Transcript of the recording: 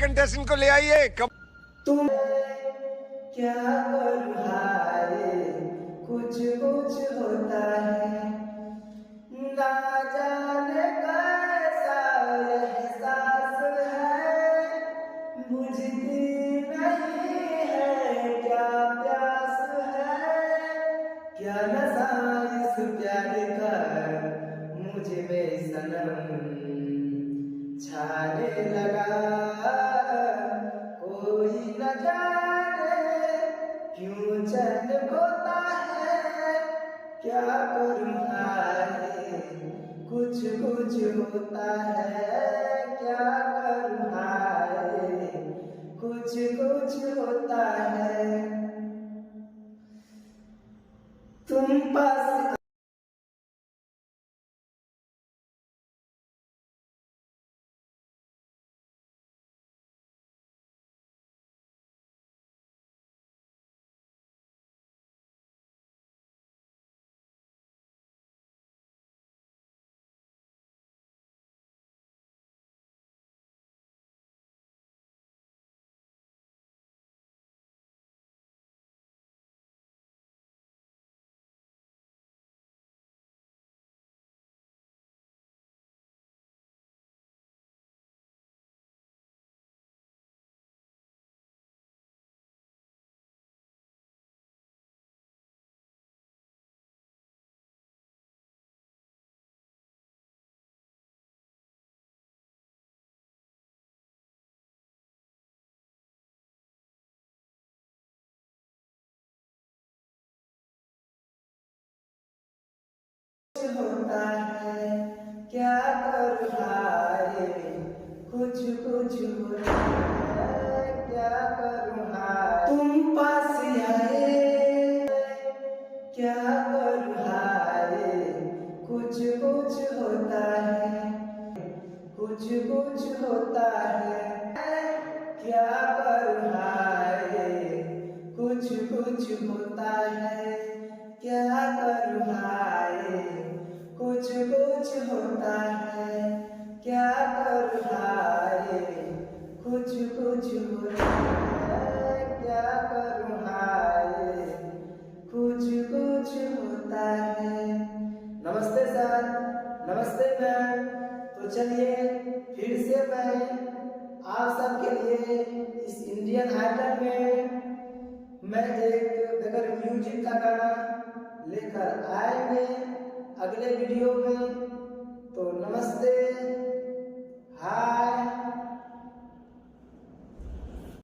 Contestant को ले आइए। तुम क्या करूं हाय, कुछ कुछ होता है, ना जाने कैसा एहसास है, बुझती नहीं है क्या प्यास है, क्या नशा इस प्यार का मुझ में सनम छाने लगा, कोई न जाने क्यों चैन खोता है, क्या करूं हाय, कुछ कुछ होता है, क्या करूं हाय, कुछ कुछ होता है। तुम पास होता है, क्या करूं हाय, कुछ कुछ होता है, क्या करूं हाय। तुम पास आए, क्या करूं हाय, कुछ कुछ होता है, कुछ कुछ होता है, क्या करूं हाय, कुछ कुछ होता है, क्या करूं हाय, कुछ कुछ होता है, क्या करूं हाय, कुछ कुछ होता है, क्या करूं हाय, कुछ कुछ होता है। नमस्ते सर, नमस्ते मैम। तो चलिए फिर से मैं आप सबके लिए इस इंडियन आइडल में मैं एक बगैर म्यूजिक का गाना लेकर आएंगे अगले वीडियो में।